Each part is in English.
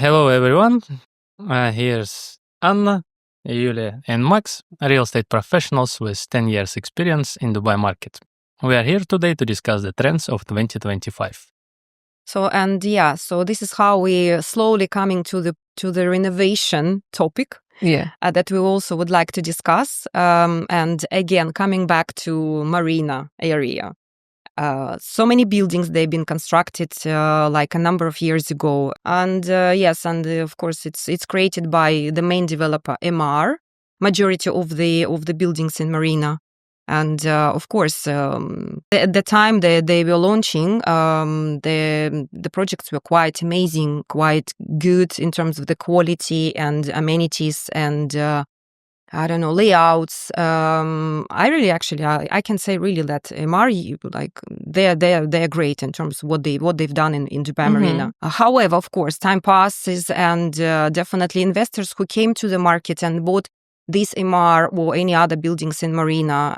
Hello, everyone. Here's Anna, Yulia, and Max, real estate professionals with 10 years experience in Dubai market. We are here today to discuss the trends of 2025. So this is how we slowly coming to the renovation topic. That we also would like to discuss. And again, coming back to Marina area. So many buildings, they've been constructed like a number of years ago. And of course, it's created by the main developer, MR, majority of the buildings in Marina. And of course, at the time they were launching, the projects were quite amazing, quite good in terms of the quality and amenities and layouts. I can say really that MR, like they're great in terms of what they've done in Dubai Marina. However, of course, time passes and definitely investors who came to the market and bought this MR or any other buildings in Marina,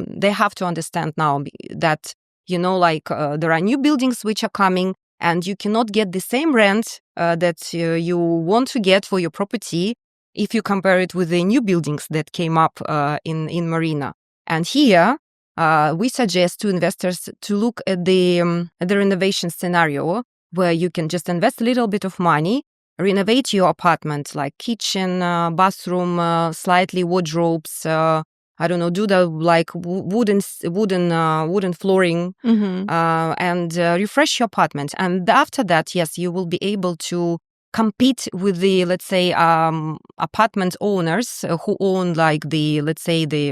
they have to understand now that, there are new buildings which are coming and you cannot get the same rent that you want to get for your property if you compare it with the new buildings that came up in Marina. And here, we suggest to investors to look at the renovation scenario where you can just invest a little bit of money, renovate your apartment, like kitchen, bathroom, slightly wardrobes, do the like wooden flooring, and refresh your apartment. And after that, yes, you will be able to compete with the, let's say, apartment owners who own like the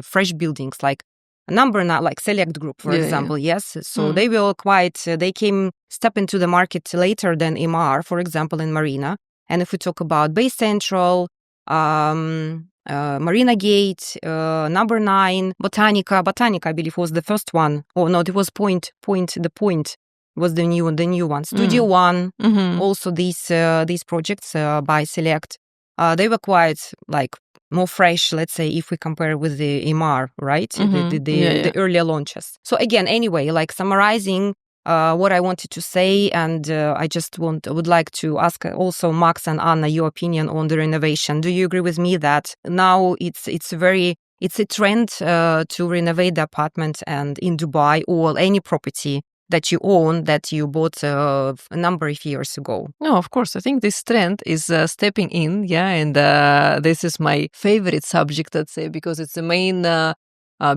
fresh buildings, like like Select Group, for example. Yes. So they will they step into the market later than MR, for example, in Marina. And if we talk about Bay Central, Marina Gate, number 9, Botanica, I believe was the first one. Oh no, it was Point was the new one. Studio One, also these projects by Select, they were quite like more fresh, let's say, if we compare with the MR, right? The earlier launches. So again, anyway, like summarizing what I wanted to say, and I just would like to ask also Max and Anna your opinion on the renovation. Do you agree with me that now it's a trend to renovate the apartment and in Dubai or any property that you own, that you bought a number of years ago? No, of course. I think this trend is stepping in, and this is my favorite subject, let's say, because it's the main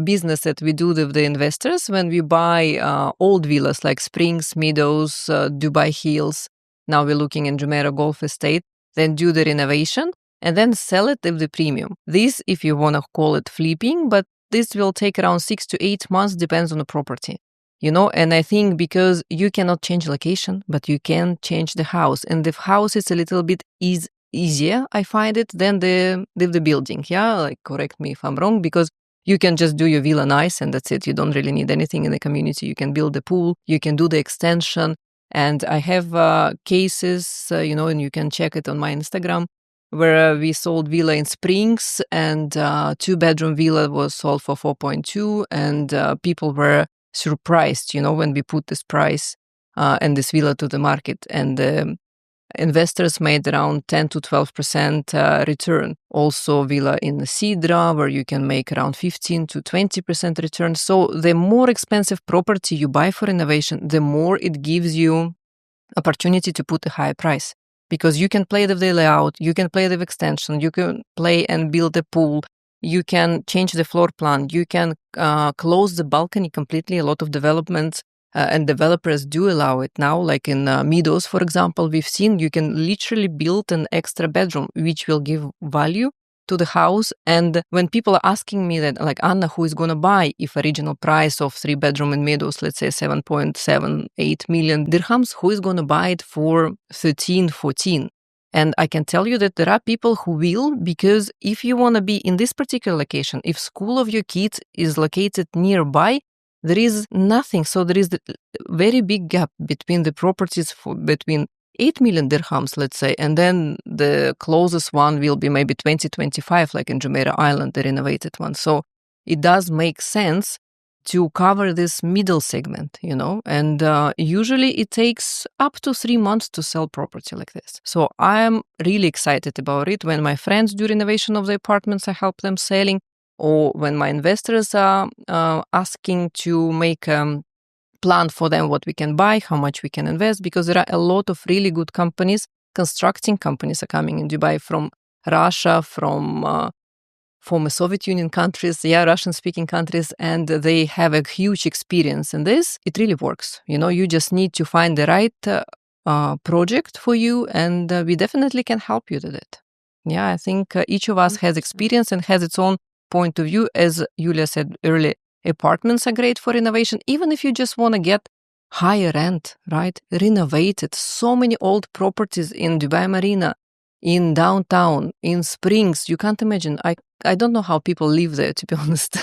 business that we do with the investors when we buy old villas like Springs, Meadows, Dubai Hills. Now we're looking in Jumeirah Golf Estate, then do the renovation and then sell it with the premium. This, if you want to call it flipping, but this will take around 6 to 8 months, depends on the property. And I think because you cannot change location, but you can change the house. And the house is a little bit easier, I find it, than the building. Like correct me if I'm wrong, because you can just do your villa nice and that's it. You don't really need anything in the community. You can build the pool, you can do the extension. And I have cases, and you can check it on my Instagram, where we sold villa in Springs and 2-bedroom villa was sold for 4.2 and people were surprised, when we put this price and this villa to the market, and investors made around 10 to 12% return. Also villa in Sidra, where you can make around 15 to 20% return. So the more expensive property you buy for renovation, the more it gives you opportunity to put a higher price, because you can play with the layout, you can play with extension, you can play and build a pool, you can change the floor plan, you can close the balcony completely. A lot of developments and developers do allow it now, like in Meadows, for example, we've seen you can literally build an extra bedroom, which will give value to the house. And when people are asking me that, like, Anna, who is going to buy if original price of 3-bedroom in Meadows, let's say 7.78 million dirhams, who is going to buy it for 13, 14? And I can tell you that there are people who will, because if you want to be in this particular location, if school of your kids is located nearby, there is nothing. So there is a very big gap between the properties between 8 million dirhams, let's say, and then the closest one will be maybe 20, 25, like in Jumeirah Island, the renovated one. So it does make sense to cover this middle segment, and usually it takes up to 3 months to sell property like this. So I am really excited about it. When my friends do renovation of the apartments, I help them selling, or when my investors are asking to make plan for them what we can buy, how much we can invest, because there are a lot of really good companies, constructing companies are coming in Dubai from Russia, from former Soviet Union countries, Russian-speaking countries, and they have a huge experience in this. It really works. You just need to find the right project for you, and we definitely can help you with it. Yeah, I think each of us has experience and has its own point of view. As Yulia said earlier, apartments are great for renovation, even if you just want to get higher end, right? Renovated. So many old properties in Dubai Marina, in downtown, in Springs. You can't imagine. I don't know how people live there, to be honest.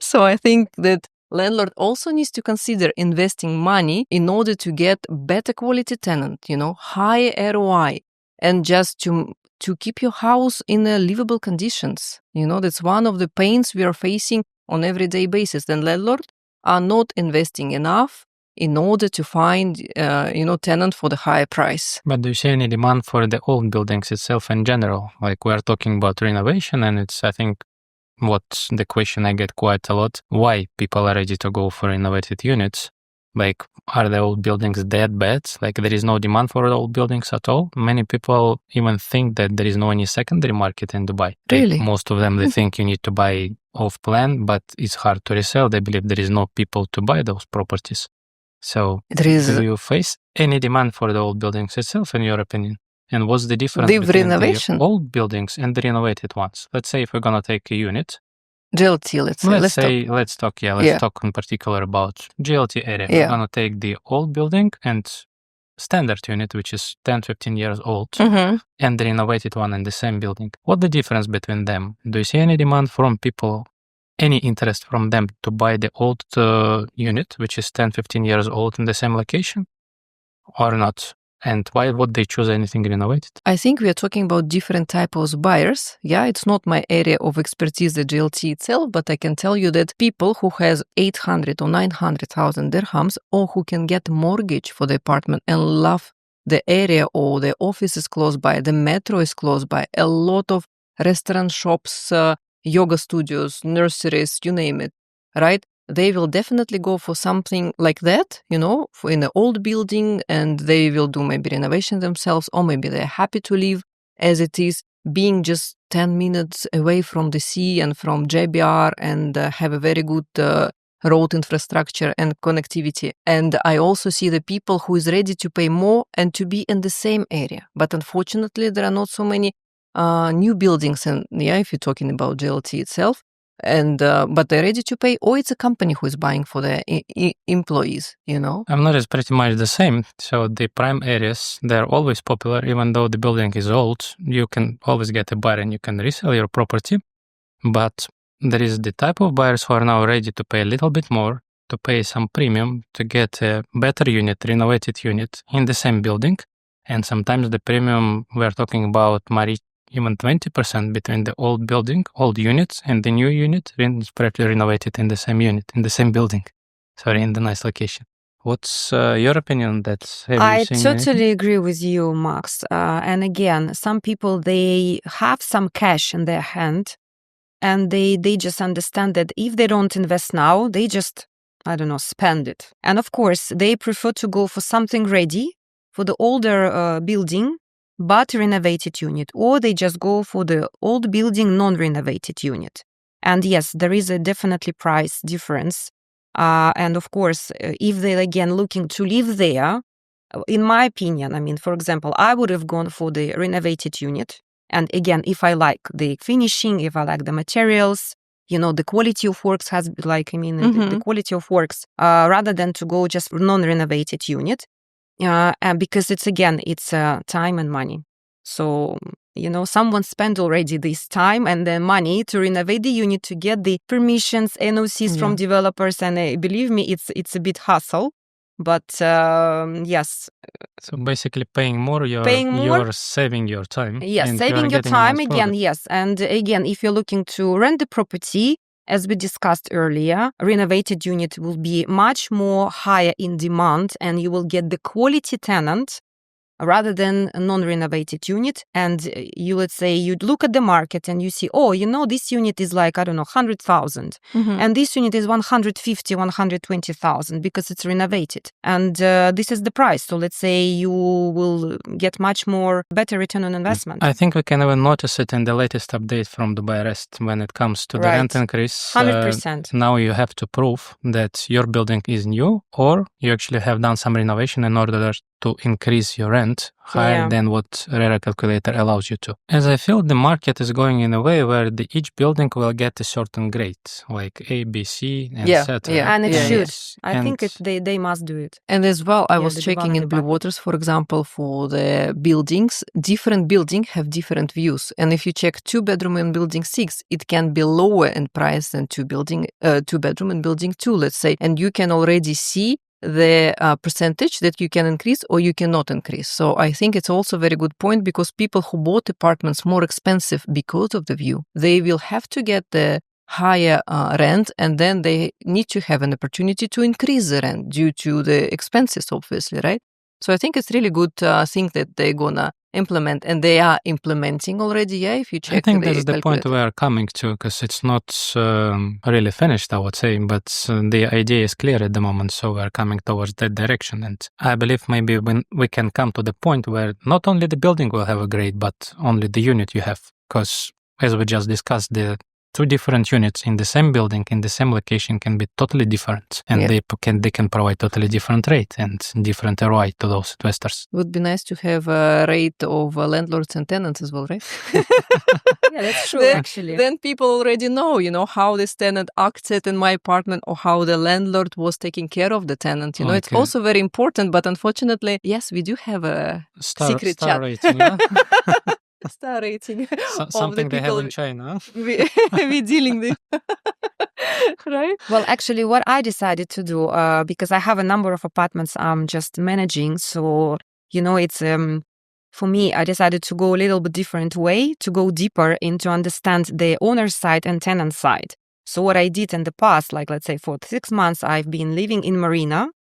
So I think that landlord also needs to consider investing money in order to get better quality tenant, higher ROI, and just to keep your house in livable conditions. That's one of the pains we are facing on everyday basis. Then landlords are not investing enough in order to find, tenant for the higher price. But do you see any demand for the old buildings itself in general? Like we're talking about renovation, and it's, I think, what the question I get quite a lot, why people are ready to go for renovated units. Like, are the old buildings that bad? Like, there is no demand for old buildings at all? Many people even think that there is no any secondary market in Dubai. Really? Most of them, they think you need to buy off plan, but it's hard to resell. They believe there is no people to buy those properties. So, do you face any demand for the old buildings itself, in your opinion? And what's the difference between renovation? The old buildings and the renovated ones? Let's say if we're gonna take a unit. GLT, let's say. Let's talk in particular about GLT area. Yeah. We're gonna take the old building and standard unit, which is 10, 15 years old, and the renovated one in the same building. What's the difference between them? Do you see any demand from people, any interest from them to buy the old unit, which is 10, 15 years old in the same location, or not? And why would they choose anything renovated? I think we are talking about different types of buyers. Yeah, it's not my area of expertise, the GLT itself, but I can tell you that people who has 800 or 900,000 dirhams, or who can get mortgage for the apartment and love the area, or the office is close by, the metro is close by, a lot of restaurant shops, yoga studios, nurseries, you name it, right? They will definitely go for something like that, in an old building, and they will do maybe renovation themselves, or maybe they're happy to live as it is, being just 10 minutes away from the sea and from JBR, and have a very good road infrastructure and connectivity. And I also see the people who is ready to pay more and to be in the same area. But unfortunately, there are not so many new buildings, and if you're talking about GLT itself, and but they're ready to pay, or it's a company who is buying for their employees. I've noticed pretty much the same. So the prime areas, they're always popular, even though the building is old. You can always get a buyer and you can resell your property. But there is the type of buyers who are now ready to pay a little bit more, to pay some premium to get a better unit, renovated unit in the same building. And sometimes the premium, we're talking about even 20% between the old building, old units, and the new unit, spreadly renovated in the same unit, in the same building. In the nice location. What's your opinion on that? I totally agree with you, Max. And again, some people, they have some cash in their hand, and they just understand that if they don't invest now, they just, spend it. And of course, they prefer to go for something ready for the older building, but renovated unit, or they just go for the old building, non-renovated unit. And yes, there is a definitely price difference. And of course, if they're again looking to live there, in my opinion, for example, I would have gone for the renovated unit. And again, if I like the finishing, if I like the materials, the quality of works has the quality of works, rather than to go just for non-renovated unit. And because it's time and money. So, someone spent already this time and the money to renovate the unit, to get the permissions, NOCs from developers. And believe me, it's a bit hassle. But yes. So basically paying more, you're saving your time. Yes, saving your time again, yes. And again, if you're looking to rent the property, as we discussed earlier, renovated unit will be much more higher in demand, and you will get the quality tenant rather than a non-renovated unit. And you, let's say, you'd look at the market and you see, oh, this unit is like, I don't know, 100,000. And this unit is 150, 120,000 because it's renovated. And this is the price. So let's say you will get much more better return on investment. I think we can even notice it in the latest update from Dubai Rest when it comes to the rent increase. 100%. Now you have to prove that your building is new or you actually have done some renovation in order to increase your rent higher than what RERA calculator allows you to. As I feel the market is going in a way where each building will get a certain grade, like A, B, C, and etc. And it should. Yes. I think they must do it. And as well, I was checking in Blue Waters, for example, for the buildings. Different buildings have different views. And if you check 2-bedroom in building 6, it can be lower in price than 2-bedroom in building 2, let's say. And you can already see the percentage that you can increase or you cannot increase. So I think it's also a very good point, because people who bought apartments more expensive because of the view, they will have to get the higher rent, and then they need to have an opportunity to increase the rent due to the expenses, obviously, right? So I think it's really good thing that they're gonna implement, and they are implementing already. If you check, I think that's the point we are coming to, because it's not really finished, I would say, but the idea is clear at the moment, so we're coming towards that direction. And I believe maybe when we can come to the point where not only the building will have a grade, but only the unit you have, because as we just discussed, the 2 different units in the same building, in the same location, can be totally different, and they can provide totally different rate and different ROI to those investors. Would be nice to have a rate of landlords and tenants as well, right? That's true, actually. Then people already know, how this tenant acted in my apartment, or how the landlord was taking care of the tenant. It's also very important, but unfortunately, yes, we do have a secret star chat. rating, yeah? Star rating. Something they have in China. We're dealing with. Right? Well, actually, what I decided to do, because I have a number of apartments I'm just managing, so, it's, for me, I decided to go a little bit different way, to go deeper into understand the owner side and tenant side. So what I did in the past, like, let's say for 6 months, I've been living in Marina.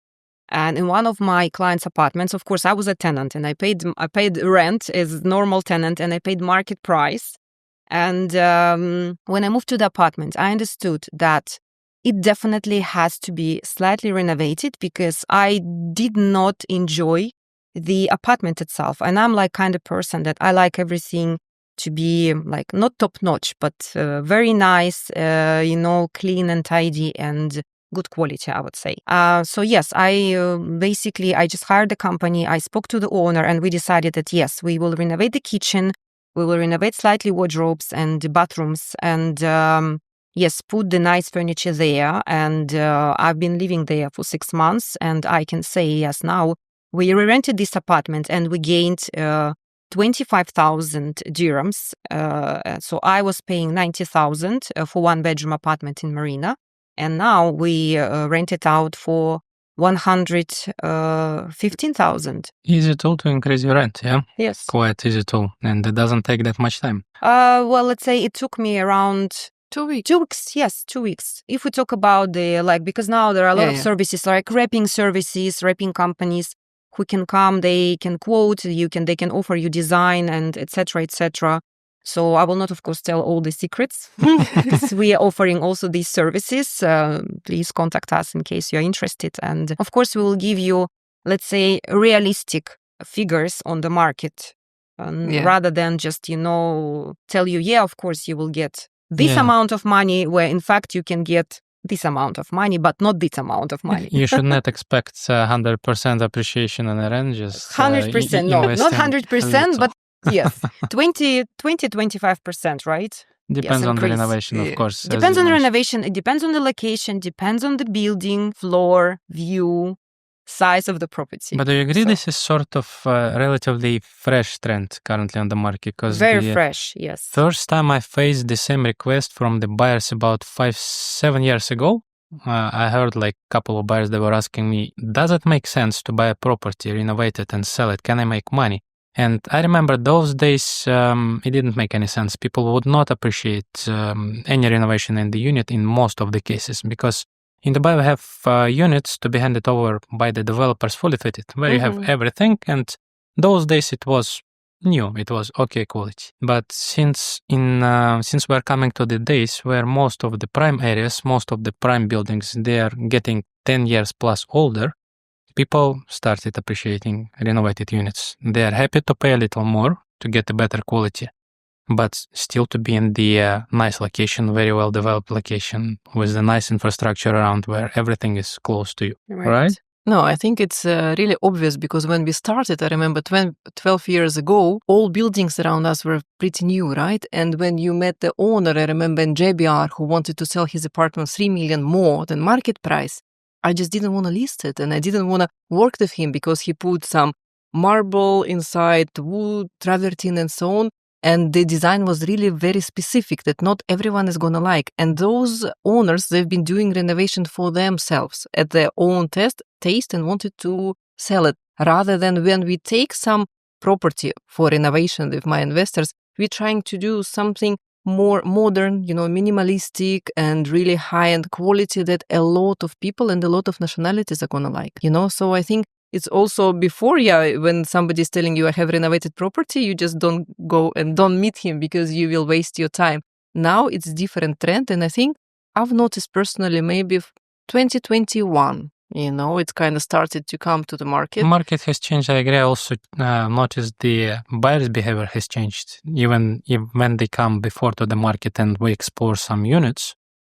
And in one of my clients' apartments, of course, I was a tenant, and I paid rent as normal tenant, and I paid market price. And when I moved to the apartment, I understood that it definitely has to be slightly renovated, because I did not enjoy the apartment itself. And I'm like kind of person that I like everything to be like not top notch, but very nice, clean and tidy and good quality, I would say. So yes, I just hired the company. I spoke to the owner, and we decided that yes, we will renovate the kitchen. We will renovate slightly wardrobes and bathrooms, and yes, put the nice furniture there. And I've been living there for 6 months, and I can say yes, now we rented this apartment and we gained 25,000 dirhams. So I was paying 90,000 for 1-bedroom apartment in Marina. And now we rent it out for 115,000. Easy tool to increase your rent, yeah? Yes. Quite easy tool, and it doesn't take that much time. Well, let's say it took me around 2 weeks. 2 weeks, yes, 2 weeks. If we talk about because now there are a lot of services, like wrapping services, wrapping companies who can come, they can quote, they can offer you design and etc., etc. So I will not, of course, tell all the secrets, because we are offering also these services. Please contact us in case you are interested. And of course, we will give you, let's say, realistic figures on the market, rather than just, tell you, of course, you will get this amount of money, where in fact you can get this amount of money, but not this amount of money. You should not expect 100% appreciation on the rent. Just 100%, no, not 100%, but yes, 20-25%, right? Depends on the renovation, of course. Depends on the renovation. It depends on the location. Depends on the building, floor, view, size of the property. But do you agree this is sort of a relatively fresh trend currently on the market? Very fresh, yes. First time I faced the same request from the buyers about 5-7 years ago. I heard like a couple of buyers that were asking me, does it make sense to buy a property, renovate it and sell it? Can I make money? And I remember those days, it didn't make any sense. People would not appreciate any renovation in the unit in most of the cases, because in Dubai we have units to be handed over by the developers fully fitted, where you have everything. And those days it was new, it was okay quality. But since we're coming to the days where most of the prime areas, most of the prime buildings, they are getting 10 years plus older, people started appreciating renovated units. They are happy to pay a little more to get a better quality, but still to be in the nice location, very well developed location with the nice infrastructure around where everything is close to you, right? No, I think it's really obvious, because when we started, I remember 12 years ago, all buildings around us were pretty new, right? And when you met the owner, I remember in JBR, who wanted to sell his apartment 3 million more than market price, I just didn't want to list it, and I didn't want to work with him because he put some marble inside, wood, travertine, and so on. And the design was really very specific that not everyone is going to like. And those owners, they've been doing renovation for themselves at their own taste and wanted to sell it. Rather than when we take some property for renovation with my investors, we're trying to do something more modern, minimalistic and really high-end quality that a lot of people and a lot of nationalities are going to like, So I think it's also before, when somebody's telling you I have renovated property, you just don't go and don't meet him because you will waste your time. Now it's different trend. And I think I've noticed personally, maybe 2021, it kind of started to come to the market. Market has changed. I agree. I also noticed the buyer's behavior has changed. Even when they come before to the market and we explore some units,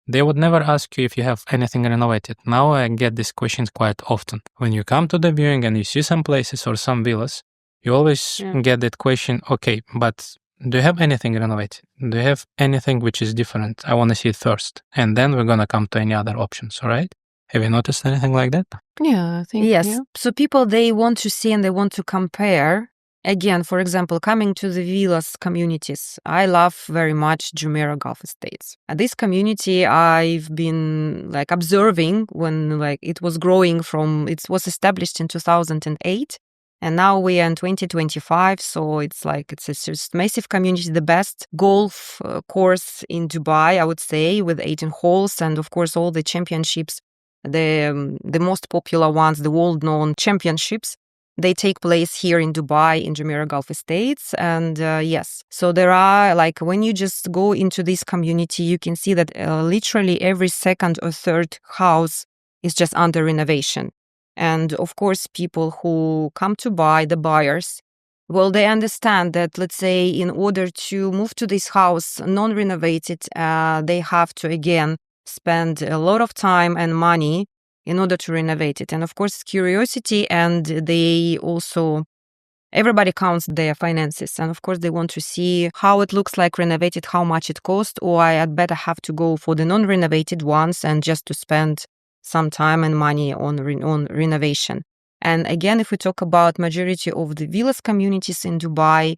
they would never ask you if you have anything renovated. Now I get these questions quite often. When you come to the viewing and you see some places or some villas, you always get that question, okay, but do you have anything renovated? Do you have anything which is different? I want to see it first. And then we're going to come to any other options, all right? Have you noticed anything like that? Yeah, I think. Yes. Yeah. So people, they want to see and they want to compare. Again, for example, coming to the villas communities, I love very much Jumeirah Gulf Estates. This community I've been observing when it was growing it was established in 2008. And now we are in 2025, so it's a massive community, the best golf course in Dubai, I would say, with 18 holes, and of course all the championships, the most popular ones, the world-known championships, they take place here in Dubai, in Jumeirah Gulf Estates. And yes, so there are, when you just go into this community, you can see that literally every second or third house is just under renovation. And of course, people who come to buy, the buyers, well, they understand that, let's say, in order to move to this house non-renovated, they have to, again, spend a lot of time and money in order to renovate it. And of course, curiosity, and they also, everybody counts their finances. And of course, they want to see how it looks like renovated, how much it costs, or I'd better have to go for the non-renovated ones and just to spend some time and money on renovation. And again, if we talk about majority of the villas communities in Dubai,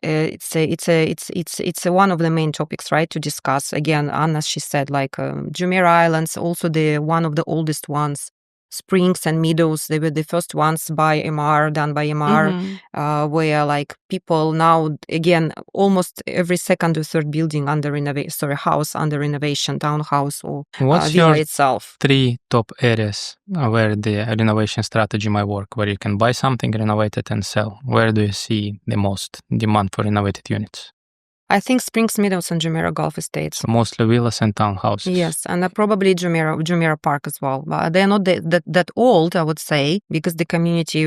it's one of the main topics, right, to discuss. Again, Anna, she said, Jumeirah Islands, also one of the oldest ones. Springs and Meadows, they were the first ones done by MR, where people now, again, almost every second or third building under renovation, house under renovation, townhouse or villa itself. 3 top areas where the renovation strategy might work, where you can buy something, renovate it and sell? Where do you see the most demand for renovated units? I think Springs, Meadows, and Jumeirah Gulf Estates. So mostly villas and townhouses. Yes, and probably Jumeirah Park as well. But they're not that old, I would say, because the community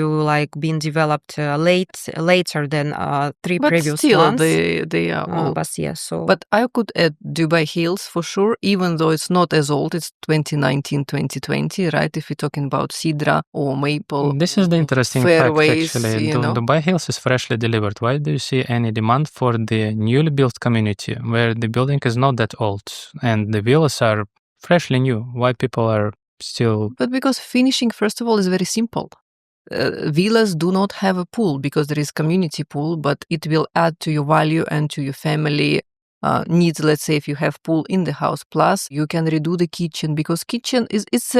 been developed later than 3 previous still, ones. They are old. But I could add Dubai Hills for sure, even though it's not as old. It's 2019, 2020, right? If you're talking about Sidra or Maple. This is the interesting fairways, fact, actually. Dubai Hills is freshly delivered. Why do you see any demand for the newly built community where the building is not that old and the villas are freshly new? Why people are still... But because finishing, first of all, is very simple. Villas do not have a pool because there is community pool, but it will add to your value and to your family needs. Let's say if you have pool in the house, plus you can redo the kitchen, because kitchen it's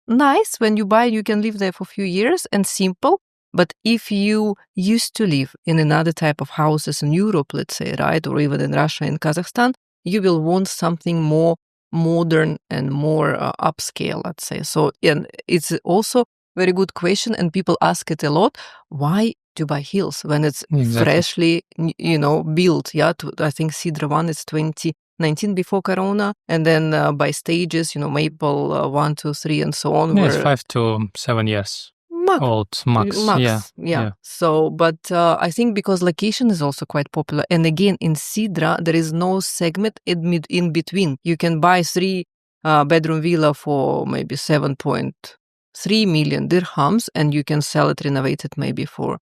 nice when you buy, you can live there for a few years and simple. But if you used to live in another type of houses in Europe, let's say, right, or even in Russia and Kazakhstan, you will want something more modern and more upscale, let's say. So, and it's also very good question, and people ask it a lot. Why Dubai Hills when it's freshly, built? Yeah, I think Sidra 1 is 2019 before Corona, and then by stages, Maple 1, 2, 3, and so on. Yeah, it's 5 to 7 years. Old max. Yeah. So, but I think because location is also quite popular, and again in Sidra there is no segment in between. You can buy 3-bedroom villa for maybe 7.3 million dirhams, and you can sell it renovated maybe for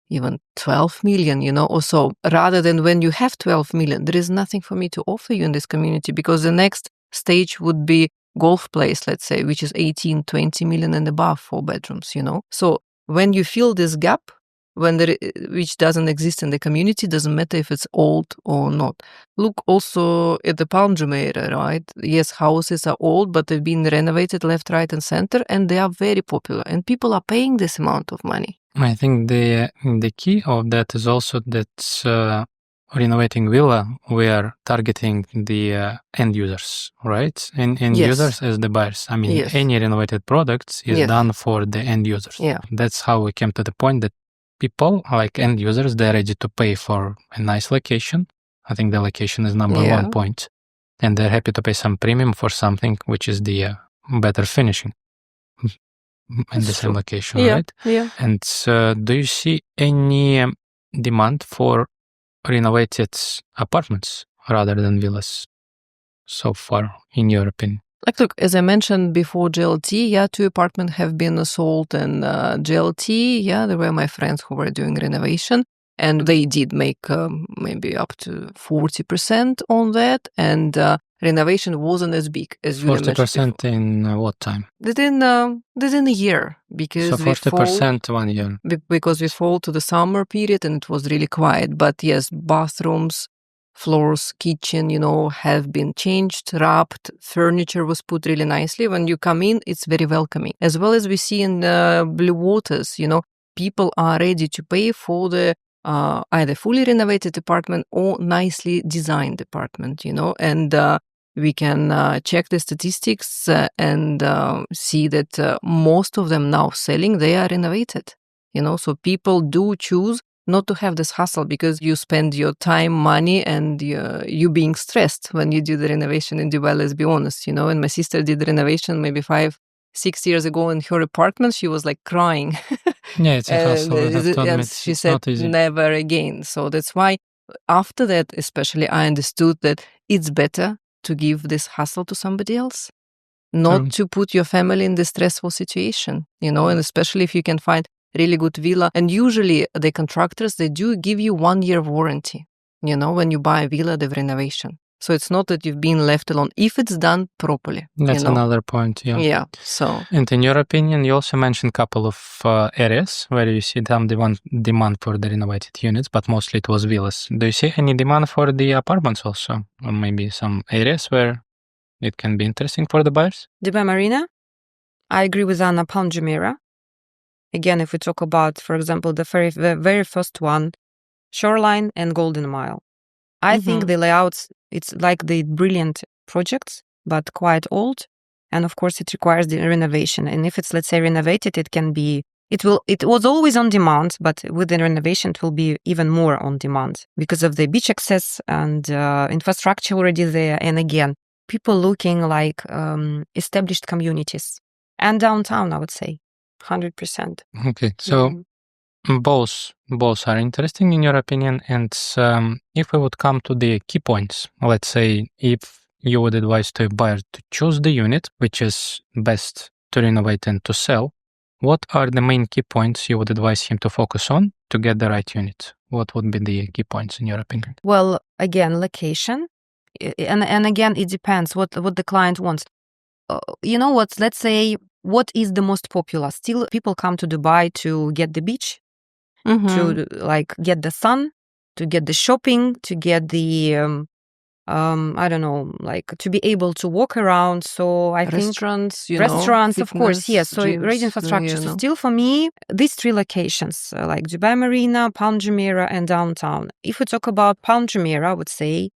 even 12 million, or so. Rather than when you have 12 million, there is nothing for me to offer you in this community, because the next stage would be golf place, let's say, which is 18, 20 million and above, 4 bedrooms, So when you fill this gap, which doesn't exist in the community, doesn't matter if it's old or not. Look also at the Palm Jumeirah, right? Yes, houses are old, but they've been renovated left, right, and center, and they are very popular, and people are paying this amount of money. I think the key of that is also that renovating villa, we are targeting the end users, right? And users as the buyers. I mean, any renovated products is done for the end users. Yeah. That's how we came to the point that people, like end users, they're ready to pay for a nice location. I think the location is number one point. And they're happy to pay some premium for something which is the better finishing in the same location, right? Yeah. And do you see any demand for renovated apartments rather than villas so far, in your opinion? Like, look, as I mentioned before, GLT, 2 apartments have been sold in GLT. There were my friends who were doing renovation, and they did make maybe up to 40% on that. And renovation wasn't as big as you mentioned. 40% in what time? Within a year, because so 40% 1 year. Because we fall to the summer period and it was really quiet. But yes, bathrooms, floors, kitchen, have been changed, wrapped, furniture was put really nicely. When you come in, it's very welcoming. As well as we see in Blue Waters, people are ready to pay for the either fully renovated apartment or nicely designed apartment, and we can check the statistics and see that most of them now selling, they are renovated, so people do choose not to have this hassle, because you spend your time, money, and you being stressed when you do the renovation in Dubai, let's be honest, and my sister did the renovation maybe 5-6 years ago in her apartment. She was like crying. Yeah, it's a hassle. And she said never again. So that's why after that, especially, I understood that it's better to give this hassle to somebody else, not to put your family in this stressful situation, and especially if you can find really good villa. And usually the contractors, they do give you 1 year warranty, when you buy a villa, the renovation. So it's not that you've been left alone if it's done properly. That's another point, Yeah, so. And in your opinion, you also mentioned a couple of areas where you see some demand for the renovated units, but mostly it was villas. Do you see any demand for the apartments also? Or maybe some areas where it can be interesting for the buyers? Dubai Marina, I agree with Anna, Palm Jumeirah. Again, if we talk about, for example, the very first one, Shoreline and Golden Mile. I think the layouts, it's like the brilliant projects, but quite old. And of course, it requires the renovation. And if it's, let's say, renovated, it was always on demand, but with the renovation, it will be even more on demand because of the beach access and infrastructure already there. And again, people looking like established communities and downtown, I would say. 100%. Okay, so both are interesting in your opinion. And if we would come to the key points, let's say if you would advise to a buyer to choose the unit which is best to renovate and to sell, what are the main key points you would advise him to focus on to get the right unit? What would be the key points in your opinion? Well, again, location, and again, it depends what the client wants. Let's say, what is the most popular? Still, people come to Dubai to get the beach, to get the sun, to get the shopping, to get the I don't know, like to be able to walk around. So I think Restaurants, of course, yes. So gyms, great infrastructure. So still for me, these three locations, like Dubai Marina, Palm Jumeirah, and downtown. If we talk about Palm Jumeirah, I would say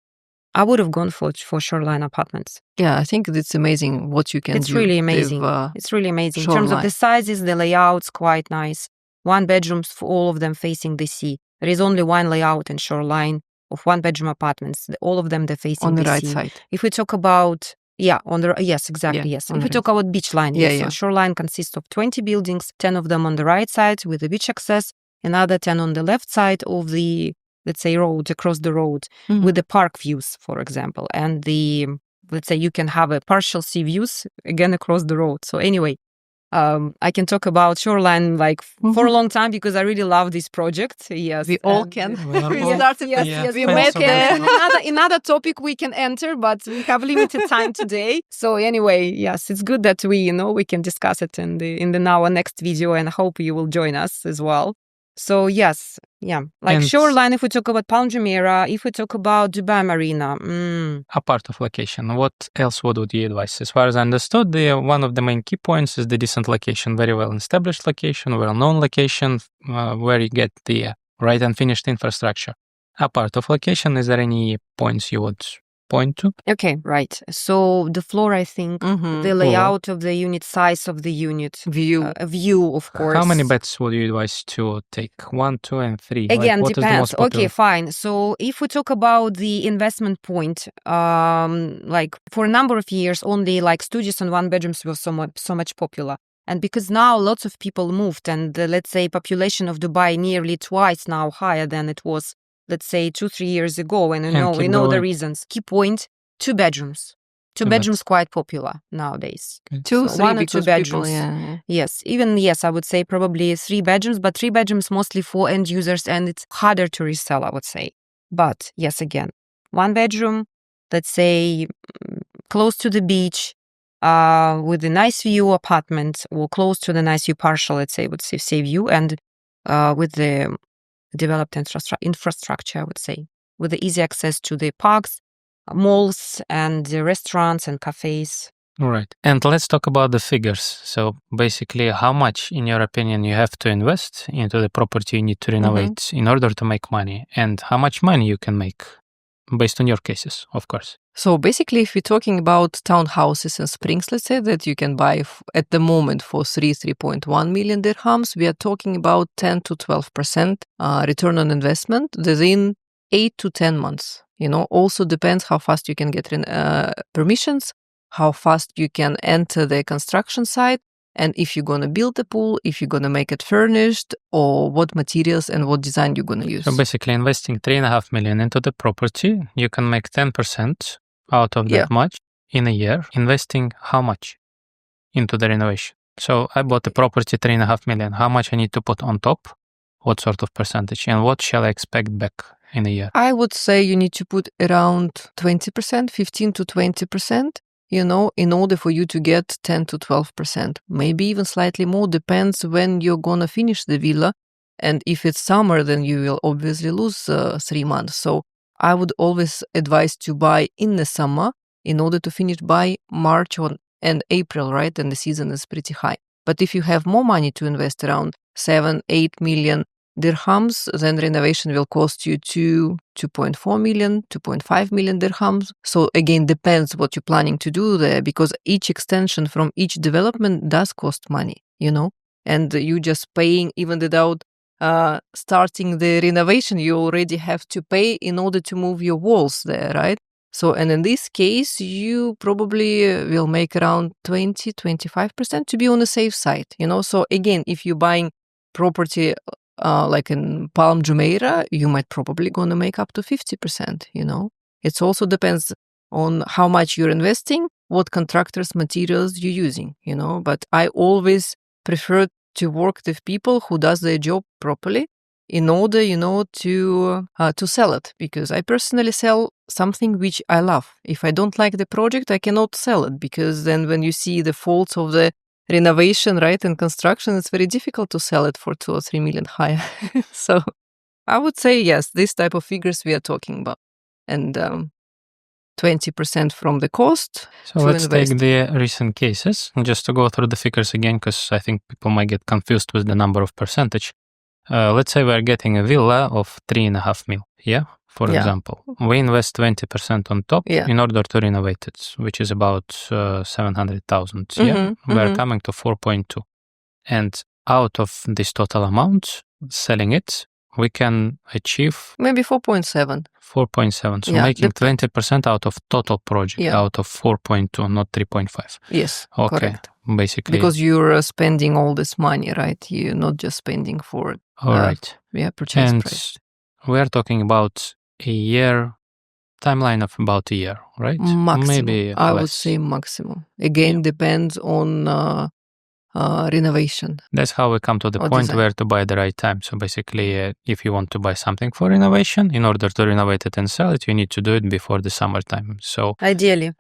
I would have gone for shoreline apartments. Yeah, I think it's amazing what you can do. It's really amazing. It's really amazing. In terms of the sizes, the layout's quite nice. One bedrooms for all of them facing the sea. There is only one layout in shoreline of one bedroom apartments. All of them they're facing on the right sea. side. If we talk about yes, exactly, yes. If we talk about beach line, so shoreline consists of 20 buildings, 10 of them on the right side with the beach access, another 10 on the left side of the, let's say, road, across the road, with the park views, for example. And let's say you can have a partial sea views again across the road. So anyway, I can talk about shoreline like for a long time because I really love this project. Yes, we all can. We started. Yes. We met there. Another topic we can enter, but we have limited time today. So anyway, yes, it's good that we can discuss it in our next video, and hope you will join us as well. So yes, like shoreline. If we talk about Palm Jumeirah, if we talk about Dubai Marina, apart of location, what else would you advise? As far as I understood, one of the main key points is the decent location, very well established location, well-known location, where you get the right and finished infrastructure. Apart of location, is there any points you would point to? Okay, right. So the floor, I think, the layout of the unit, size of the unit, view, of course. How many beds would you advise to take? 1, 2, and 3? Again, like, depends. Okay, fine. So if we talk about the investment point, like for a number of years, only like studios and one bedrooms were so much popular. And because now lots of people moved, and let's say population of Dubai nearly twice now higher than it was, let's say 2-3 years ago, and we know the reasons. Key point: 2 bedrooms. Two bedrooms quite popular nowadays. Okay. 2, 3, 1 or 2 bedrooms. People, Yes, I would say probably 3 bedrooms, but 3 bedrooms mostly for end users, and it's harder to resell, I would say. But yes, again, 1 bedroom, let's say close to the beach, with a nice view apartment, or close to the nice view partial, let's say, view, and with the developed infrastructure, I would say, with the easy access to the parks, malls, and the restaurants and cafes. All right. And let's talk about the figures. So basically, how much, in your opinion, you have to invest into the property you need to renovate in order to make money, and how much money you can make based on your cases, of course. So basically, if we're talking about townhouses and springs, let's say, that you can buy at the moment for 3.1 million dirhams, we are talking about 10 to 12% return on investment within 8 to 10 months. Also depends how fast you can get permissions, how fast you can enter the construction site, and if you're going to build the pool, if you're going to make it furnished, or what materials and what design you're going to use. So basically, investing 3.5 million into the property, you can make 10% out of that much in a year. Investing how much into the renovation? So I bought the property 3.5 million. How much I need to put on top? What sort of percentage? And what shall I expect back in a year? I would say you need to put around 20%, 15 to 20%. In order for you to get 10 to 12%, maybe even slightly more, depends when you're going to finish the villa. And if it's summer, then you will obviously lose 3 months. So I would always advise to buy in the summer in order to finish by March and April, right? And the season is pretty high. But if you have more money to invest, around 7-8 million dirhams, then renovation will cost you 2.4 million, 2.5 million dirhams. So again, depends what you're planning to do there, because each extension from each development does cost money, and you just paying, even without starting the renovation, you already have to pay in order to move your walls there, right? So, and in this case, you probably will make around 20-25% to be on the safe side, So again, if you're buying property like in Palm Jumeirah, you might probably gonna make up to 50%, It also depends on how much you're investing, what contractors, materials you're using, But I always prefer to work with people who does their job properly in order, to sell it. Because I personally sell something which I love. If I don't like the project, I cannot sell it, because then when you see the faults of the renovation, right, and construction, it's very difficult to sell it for 2 or 3 million higher. So I would say, yes, this type of figures we are talking about. And 20% from the cost. So let's take the recent cases, just to go through the figures again, because I think people might get confused with the number of percentage. Let's say we're getting a villa of 3.5 mil, for example. We invest 20% on top in order to renovate it, which is about 700,000, We're coming to 4.2. And out of this total amount, selling it, we can achieve maybe 4.7. 4.7. So making 20% out of total project, out of 4.2, not 3.5. Yes, okay. Correct. Basically. Because you're spending all this money, right? You're not just spending for right. Purchase and price. We're talking about a year, timeline of about a year, right? Maximum. Maybe I less. would say maximum. Again, depends on renovation. That's how we come to the point design. where to buy the right time. So basically, if you want to buy something for renovation, in order to renovate it and sell it, you need to do it before the summertime. So ideally.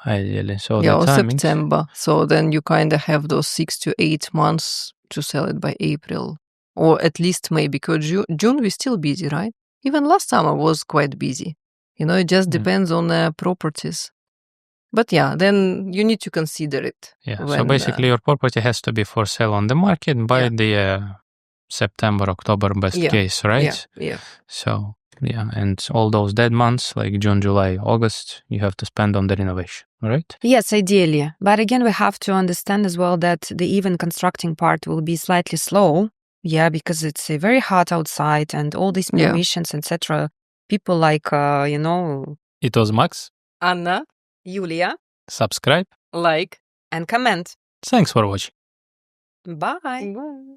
So or the timings, September. So then you kind of have those 6 to 8 months to sell it by April, or at least May, because June we're still busy, right? Even last summer was quite busy. It just depends on the properties. But then you need to consider it. So basically, your property has to be for sale on the market by the September, October best case, right? Yeah. So and all those dead months like June, July, August, you have to spend on the renovation, right? Yes, ideally. But again, we have to understand as well that the even constructing part will be slightly slow. Yeah, because it's very hot outside and all these permissions, etc. People like, It was Max. Anna, Yulia. Subscribe, like, and comment. Thanks for watching. Bye. Bye.